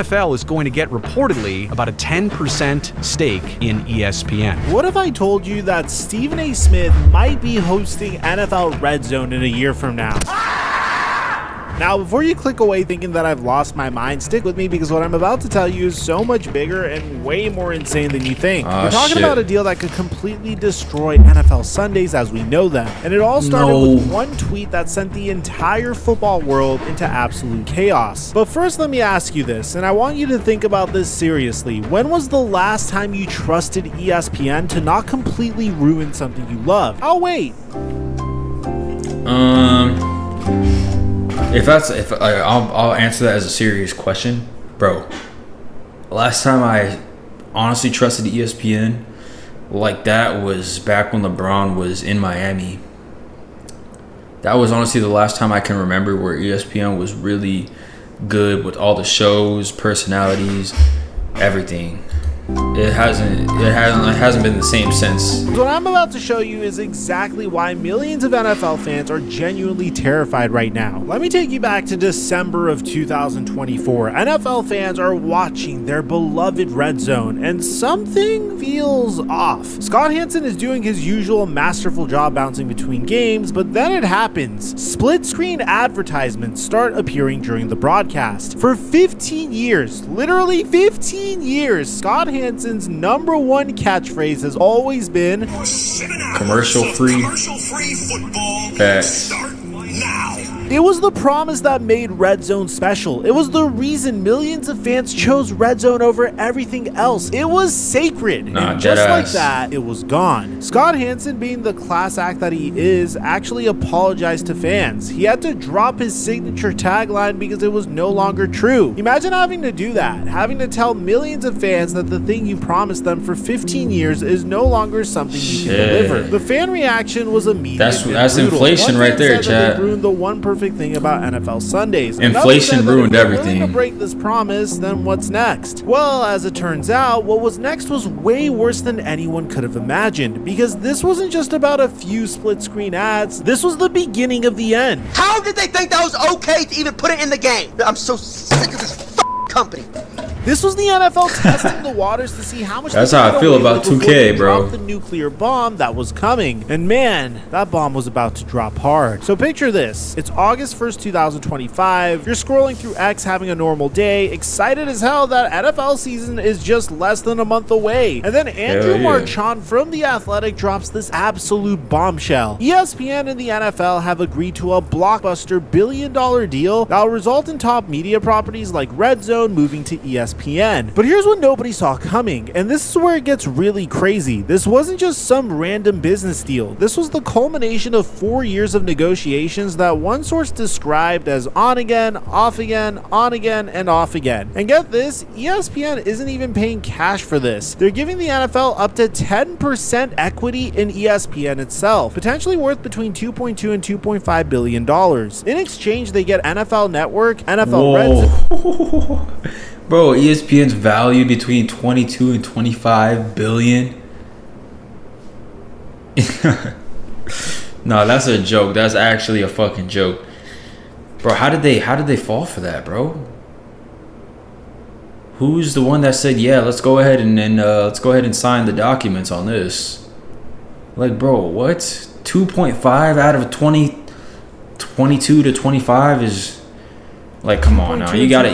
NFL is going to get reportedly about a 10% stake in ESPN. What if I told you that Stephen A. Smith might be hosting NFL Redzone in a year from now? Now, before you click away thinking that I've lost my mind, stick with me because what I'm about to tell you is so much bigger and way more insane than you think. We're talking about a deal that could completely destroy NFL Sundays as we know them. And it all started with one tweet that sent the entire football world into absolute chaos. But first, let me ask you this, and I want you to think about this seriously. When was the last time you trusted ESPN to not completely ruin something you love? I'll wait. I'll answer that as a serious question, bro. Last time I honestly trusted ESPN like that was back when LeBron was in Miami. That was honestly the last time I can remember where ESPN was really good with all the shows, personalities, everything. It hasn't been the same since. What I'm about to show you is exactly why millions of NFL fans are genuinely terrified right now. Let me take you back to December of 2024. NFL fans are watching their beloved Red Zone, and something feels off. Scott Hansen is doing his usual masterful job bouncing between games, but then it happens. Split-screen advertisements start appearing during the broadcast. For 15 years, literally 15 years, Scott Hansen's #1 catchphrase has always been commercial free football. Facts. It was the promise that made Red Zone special. It was the reason millions of fans chose Red Zone over everything else. It was sacred. And just like that, it was gone. Scott Hansen, being the class act that he is, actually apologized to fans. He had to drop his signature tagline because it was no longer true. Imagine having to do that, having to tell millions of fans that the thing you promised them for 15 years is no longer something you can deliver. The fan reaction was immediate. That's inflation right there, Chad. They ruined the one perfect thing about NFL Sundays. Inflation ruined everything. To break this promise, then what's next? Well, as it turns out, what was next was way worse than anyone could have imagined, because this wasn't just about a few split-screen ads. This was the beginning of the end. How did they think that was okay to even put it in the game? I'm so sick of this company. This was the NFL testing the waters to see how much. That's how I feel about 2K, bro. The nuclear bomb that was coming, and man, that bomb was about to drop hard. So picture this: it's August 1st, 2025. You're scrolling through X, having a normal day, excited as hell that NFL season is just less than a month away, and then Andrew Marchand from The Athletic drops this absolute bombshell. ESPN and the NFL have agreed to a blockbuster billion-dollar deal that will result in top media properties like Red Zone moving to ESPN. But here's what nobody saw coming, and this is where it gets really crazy. This wasn't just some random business deal. This was the culmination of 4 years of negotiations that one source described as on again, off again, on again, and off again. And get this, ESPN isn't even paying cash for this. They're giving the NFL up to 10% equity in ESPN itself, potentially worth between $2.2 and $2.5 billion. In exchange, they get NFL Network, NFL Redzone. Bro, ESPN's value between 22 and 25 billion. No, that's a joke. That's actually a fucking joke. Bro, how did they fall for that, bro? Who's the one that said, "Yeah, let's go ahead and sign the documents on this"? Like, bro, what? 2.5 out of 22 to 25 is like, come on now, you got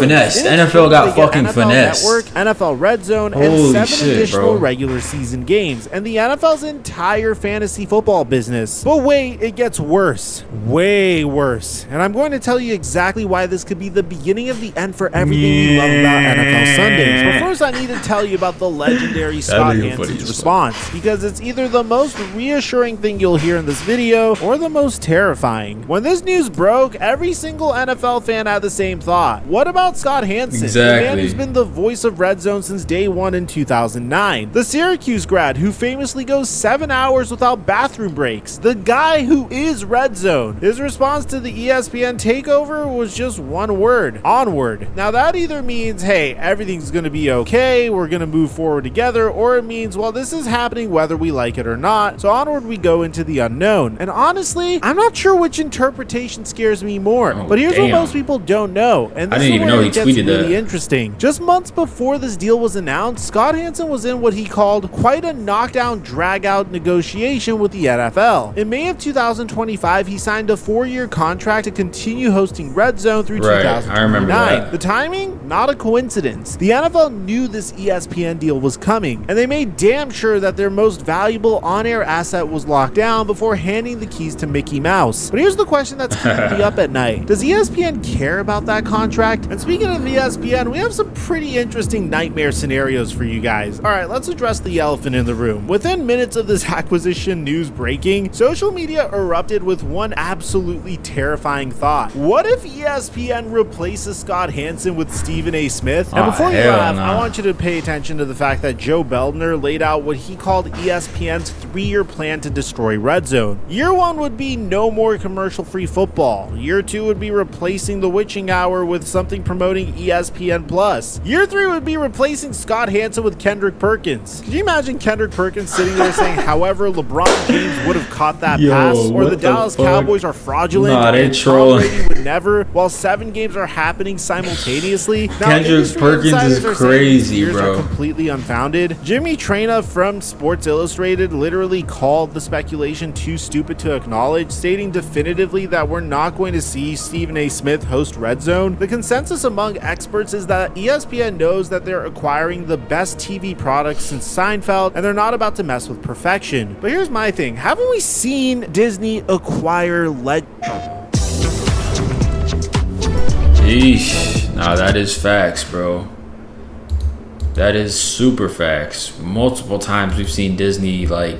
finesse. The NFL got fucking finesse. Network, NFL Red Zone, and 7 additional regular season games, and the NFL's entire fantasy football business. But wait, it gets worse, way worse. And I'm going to tell you exactly why this could be the beginning of the end for everything we love about NFL Sundays. But first, I need to tell you about the legendary Scott Hansen's response, because it's either the most reassuring thing you'll hear in this video or the most terrifying. When this news broke, every single NFL fan had the same thought. What about Scott Hansen? Exactly. The man who's been the voice of Red Zone since day one in 2009. The Syracuse grad who famously goes 7 hours without bathroom breaks. The guy who is Red Zone. His response to the ESPN takeover was just one word: onward. Now that either means, hey, everything's gonna be okay, we're gonna move forward together, or it means, well, this is happening whether we like it or not, so onward we go into the unknown. And honestly, I'm not sure which interpretation scares me more. But But here's what Damn. most people don't know, and this I didn't is even where know it he gets tweeted really that. interesting. Just months before this deal was announced, Scott Hansen was in what he called quite a knockdown, drag-out negotiation with the NFL. In May of 2025, he signed a 4-year contract to continue hosting Redzone through Right, 2029. I remember that. The timing? Not a coincidence. The NFL knew this ESPN deal was coming, and they made damn sure that their most valuable on-air asset was locked down before handing the keys to Mickey Mouse. But here's the question that's keeping me up at night. Does ESPN care about that contract? And speaking of ESPN, we have some pretty interesting nightmare scenarios for you guys. All right, let's address the elephant in the room. Within minutes of this acquisition news breaking, social media erupted with one absolutely terrifying thought. What if ESPN replaces Scott Hansen with Stephen A. Smith? And before you hell laugh, no. I want you to pay attention to the fact that Joe Beldner laid out what he called ESPN's 3-year plan to destroy Redzone. Year 1 would be no more commercial-free football. Year 2 would be replacing the witching hour with something promoting ESPN Plus. Year 3 would be replacing Scott Hansen with Kendrick Perkins. Could you imagine Kendrick Perkins sitting there saying, however, LeBron James would have caught that pass, or what the the Dallas fuck? Cowboys are fraudulent, Nah, they and Tom trolling. Brady would never, while 7 games are happening simultaneously. Now, Kendrick industry Perkins insiders is are saying crazy, these fears bro. are completely unfounded. Jimmy Traina from Sports Illustrated literally called the speculation too stupid to acknowledge, stating definitively that we're not going to see Stephen A. Smith host Redzone. The consensus among experts is that ESPN knows that they're acquiring the best TV products since Seinfeld, and they're not about to mess with perfection. But here's my thing. Haven't we seen Disney acquire Eesh. Nah, that is facts, bro. That is super facts. Multiple times we've seen Disney like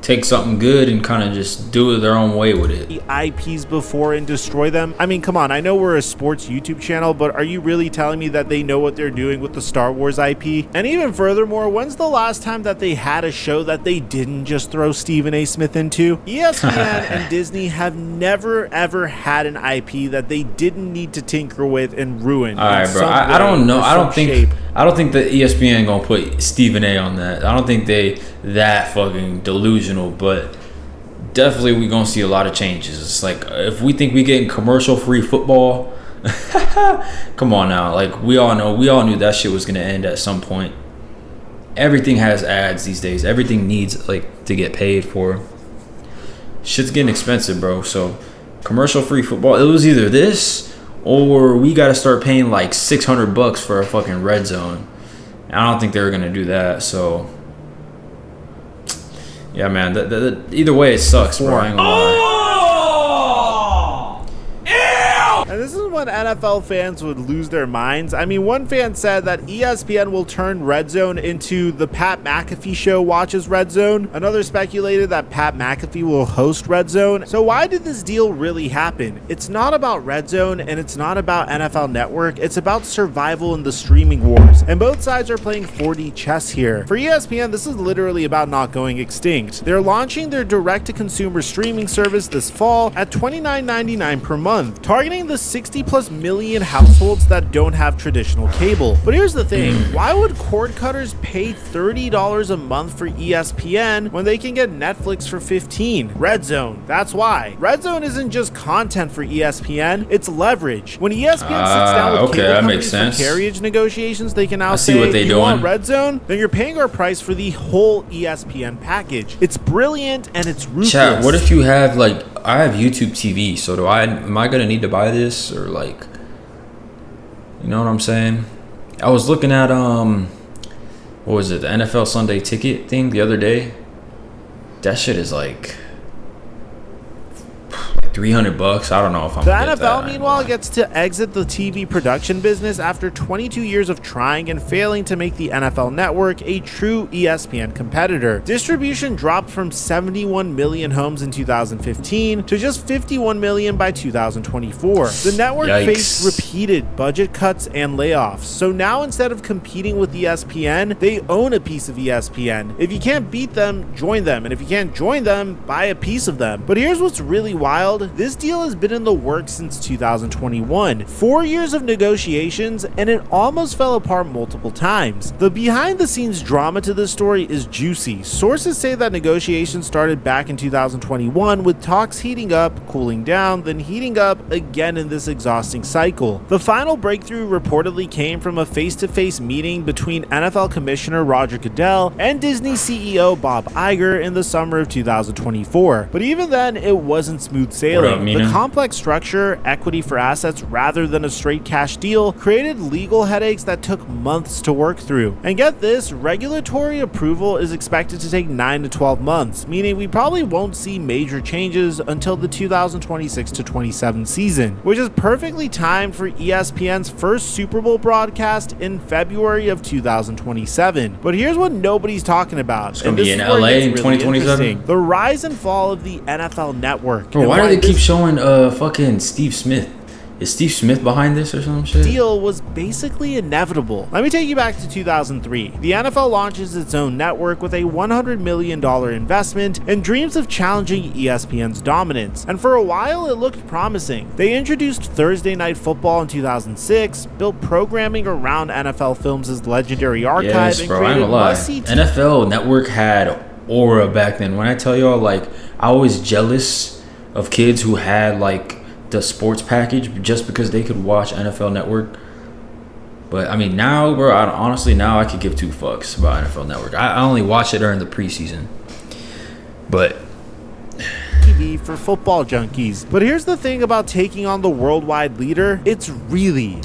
take something good and kind of just do it their own way with it. IPs before and destroy them? I mean, come on, I know we're a sports YouTube channel, but are you really telling me that they know what they're doing with the Star Wars IP? And even furthermore, when's the last time that they had a show that they didn't just throw Stephen A. Smith into? ESPN and Disney have never ever had an IP that they didn't need to tinker with and ruin. All right, bro. I don't know. I don't think that ESPN gonna put Stephen A. on that. I don't think they that fucking delusional, but definitely we gonna see a lot of changes. It's like if we think we getting commercial free football, come on now. Like we all knew that shit was gonna end at some point. Everything has ads these days. Everything needs like to get paid for. Shit's getting expensive, bro. So commercial free football, it was either this or we gotta start paying like $600 for a fucking red zone. I don't think they were gonna do that. So yeah, man. Either way, it sucks, bro. I ain't gonna lie. And this is when NFL fans would lose their minds. I mean, one fan said that ESPN will turn Redzone into the Pat McAfee show watches Redzone. Another speculated that Pat McAfee will host Redzone. So why did this deal really happen? It's not about Redzone and it's not about NFL Network. It's about survival in the streaming wars. And both sides are playing 4D chess here. For ESPN, this is literally about not going extinct. They're launching their direct-to-consumer streaming service this fall at $29.99 per month, targeting the 60+ million households that don't have traditional cable. But here's the thing, why would cord cutters pay $30 a month for ESPN when they can get Netflix for $15? Redzone, that's why. Redzone isn't just content for ESPN, it's leverage. When ESPN sits down with cable companies for carriage negotiations, they can now say, what they you doing. want Redzone? Then you're paying our price for the whole ESPN package. It's brilliant and it's ruthless. Chat, what if you have like, I have YouTube TV, so am I gonna need to buy this or like, you know what I'm saying? I was looking at what was it, the NFL Sunday Ticket thing the other day. That shit is like $300. I don't know if I'm The gonna get NFL, that. meanwhile, gets to exit the TV production business after 22 years of trying and failing to make the NFL Network a true ESPN competitor. Distribution dropped from 71 million homes in 2015 to just 51 million by 2024. The network faced repeated budget cuts and layoffs. So now instead of competing with ESPN, they own a piece of ESPN. If you can't beat them, join them. And if you can't join them, buy a piece of them. But here's what's really wild. world, this deal has been in the works since 2021. 4 years of negotiations, and it almost fell apart multiple times. The behind-the-scenes drama to this story is juicy. Sources say that negotiations started back in 2021, with talks heating up, cooling down, then heating up again in this exhausting cycle. The final breakthrough reportedly came from a face-to-face meeting between NFL Commissioner Roger Goodell and Disney CEO Bob Iger in the summer of 2024. But even then, it wasn't smooth sailing. The complex structure, equity for assets rather than a straight cash deal, created legal headaches that took months to work through. And get this, regulatory approval is expected to take 9 to 12 months, meaning we probably won't see major changes until the 2026-27 season, which is perfectly timed for ESPN's first Super Bowl broadcast in February of 2027. But here's what nobody's talking about. It's going to be in LA in 2027. The rise and fall of the NFL Network. Bro, why do they keep showing fucking Steve Smith? Is Steve Smith behind this or some shit? Deal was basically inevitable. Let me take you back to 2003. The NFL launches its own network with a $100 million investment and dreams of challenging ESPN's dominance. And for a while, it looked promising. They introduced Thursday Night Football in 2006, built programming around NFL Films' legendary archive, and created must-see NFL Network had aura back then. When I tell y'all, like, I was jealous of kids who had, like, the sports package just because they could watch NFL Network. But I mean, now, bro, honestly, now I could give two fucks about NFL Network. I only watch it during the preseason. But TV for football junkies. But here's the thing about taking on the worldwide leader, it's really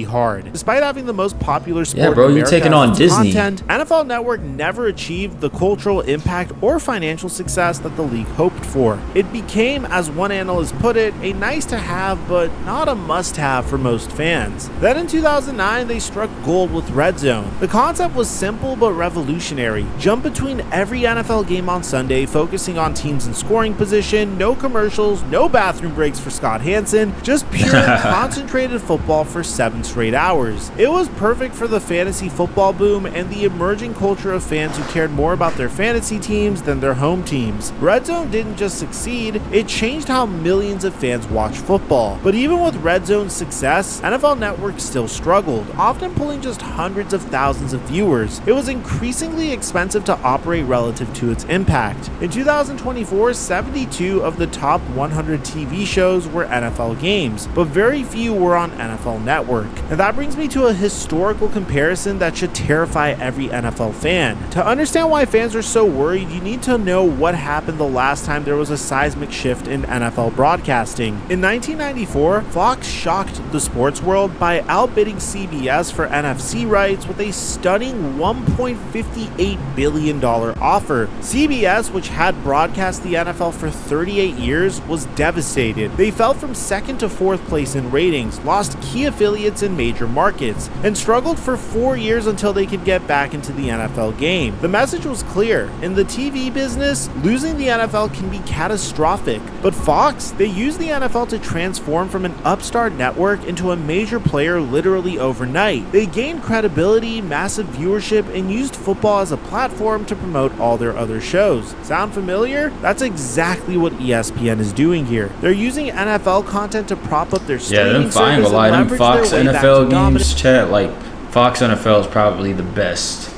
hard. Despite having the most popular sport in America, you're taking on Disney. Content, NFL Network never achieved the cultural impact or financial success that the league hoped for. It became, as one analyst put it, a nice to have but not a must have for most fans. Then in 2009, they struck gold with Redzone. The concept was simple but revolutionary. Jump between every NFL game on Sunday, focusing on teams in scoring position, no commercials, no bathroom breaks for Scott Hansen, just pure concentrated football for 7 straight hours. It was perfect for the fantasy football boom and the emerging culture of fans who cared more about their fantasy teams than their home teams. Redzone didn't just succeed, it changed how millions of fans watch football. But even with Redzone's success, NFL Network still struggled, often pulling just hundreds of thousands of viewers. It was increasingly expensive to operate relative to its impact. In 2024, 72 of the top 100 TV shows were NFL games, but very few were on NFL Network. And that brings me to a historical comparison that should terrify every NFL fan. To understand why fans are so worried, you need to know what happened the last time there was a seismic shift in NFL broadcasting. In 1994, Fox shocked the sports world by outbidding CBS for NFC rights with a stunning $1.58 billion offer. CBS, which had broadcast the NFL for 38 years, was devastated. They fell from second to fourth place in ratings, lost key affiliates in major markets, and struggled for 4 years until they could get back into the NFL game. The message was clear. In the TV business, losing the NFL can be catastrophic. But Fox, they used the NFL to transform from an upstart network into a major player literally overnight. They gained credibility, massive viewership, and used football as a platform to promote all their other shows. Sound familiar? That's exactly what ESPN is doing here. They're using NFL content to prop up their streaming service and leverage Fox NFL games, chat, like Fox NFL is probably the best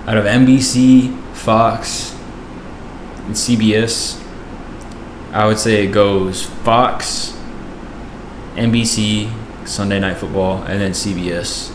out of NBC, Fox, and CBS. I would say it goes Fox, NBC, Sunday Night Football, and then CBS.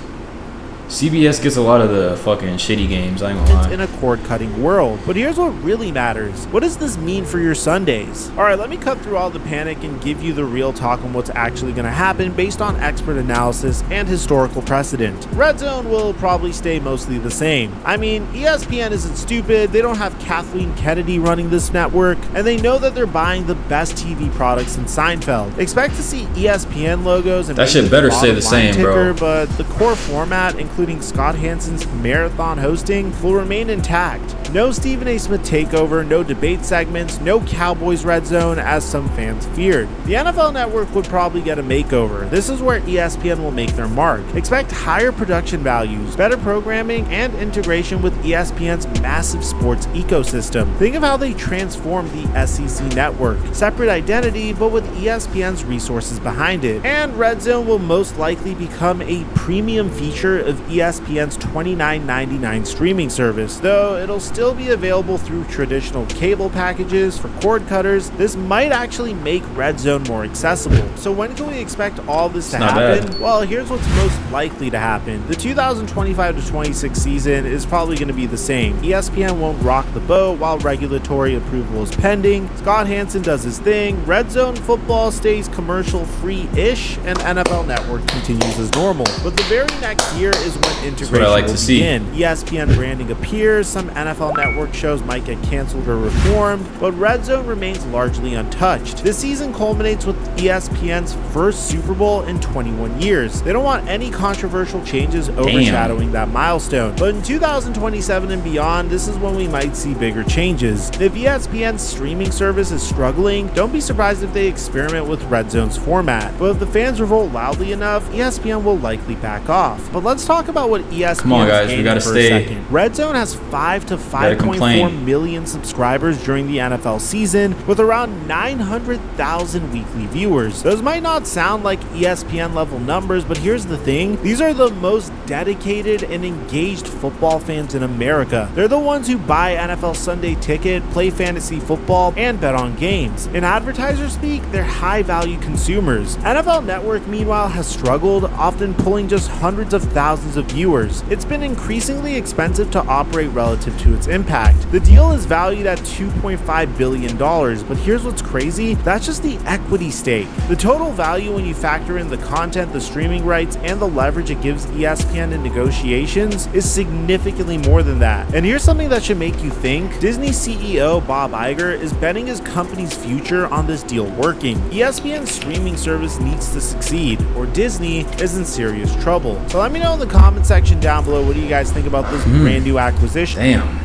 CBS gets a lot of the fucking shitty games, I ain't gonna lie. In a cord-cutting world. But here's what really matters. What does this mean for your Sundays? Alright, let me cut through all the panic and give you the real talk on what's actually gonna happen based on expert analysis and historical precedent. Redzone will probably stay mostly the same. I mean, ESPN isn't stupid, they don't have Kathleen Kennedy running this network, and they know that they're buying the best TV products in Seinfeld. Expect to see ESPN logos and that shit better stay the same, ticker, bro. but the core format, including including Scott Hansen's marathon hosting, will remain intact. No Stephen A. Smith takeover, no debate segments, no Cowboys Red Zone, as some fans feared. The NFL Network would probably get a makeover. This is where ESPN will make their mark. Expect higher production values, better programming, and integration with ESPN's massive sports ecosystem. Think of how they transformed the SEC network. Separate identity, but with ESPN's resources behind it. And Red Zone will most likely become a premium feature of ESPN's $29.99 streaming service, though it'll still be available through traditional cable packages for cord cutters. This might actually make Red Zone more accessible. So when can we expect all this to happen? Bad. Well, here's what's most likely to happen. The 2025-26 season is probably going to be the same. ESPN won't rock the boat while regulatory approval is pending. Scott Hansen does his thing. Red Zone football stays commercial free-ish, and NFL Network continues as normal. But the very next year is when integration will begin. ESPN branding appears. Some NFL Network shows might get canceled or reformed, but Red Zone remains largely untouched. This season culminates with ESPN's first Super Bowl in 21 years. They don't want any controversial changes overshadowing that milestone. But in 2027 and beyond, this is when we might see bigger changes. If ESPN's streaming service is struggling, don't be surprised if they experiment with Red Zone's format. But if the fans revolt loudly enough, ESPN will likely back off. But let's talk about what ESPN is gaining for a second. Red Zone has 5 to 5.4 million subscribers during the NFL season, with around 900,000 weekly viewers. Those might not sound like ESPN level numbers, but here's the thing. These are the most dedicated and engaged football fans in America. They're the ones who buy NFL Sunday Ticket, play fantasy football, and bet on games. In advertiser speak, they're high-value consumers. NFL Network, meanwhile, has struggled, often pulling just hundreds of thousands of viewers. It's been increasingly expensive to operate relative to its impact. The deal is valued at $2.5 billion, but here's what's crazy. That's just the equity stake. The total value when you factor in the content, the streaming rights, and the leverage it gives ESPN in negotiations is significantly more than that. And here's something that should make you think. Disney CEO Bob Iger is betting his company's future on this deal working. ESPN's streaming service needs to succeed, or Disney is in serious trouble. So let me know in the comment section down below, what do you guys think about this brand new acquisition? Damn.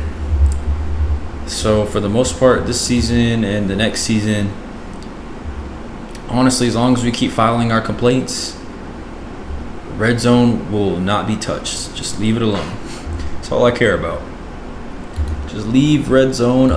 So for the most part, this season and the next season, honestly, as long as we keep filing our complaints, Red Zone will not be touched. Just leave it alone. That's all I care about. Just leave Red Zone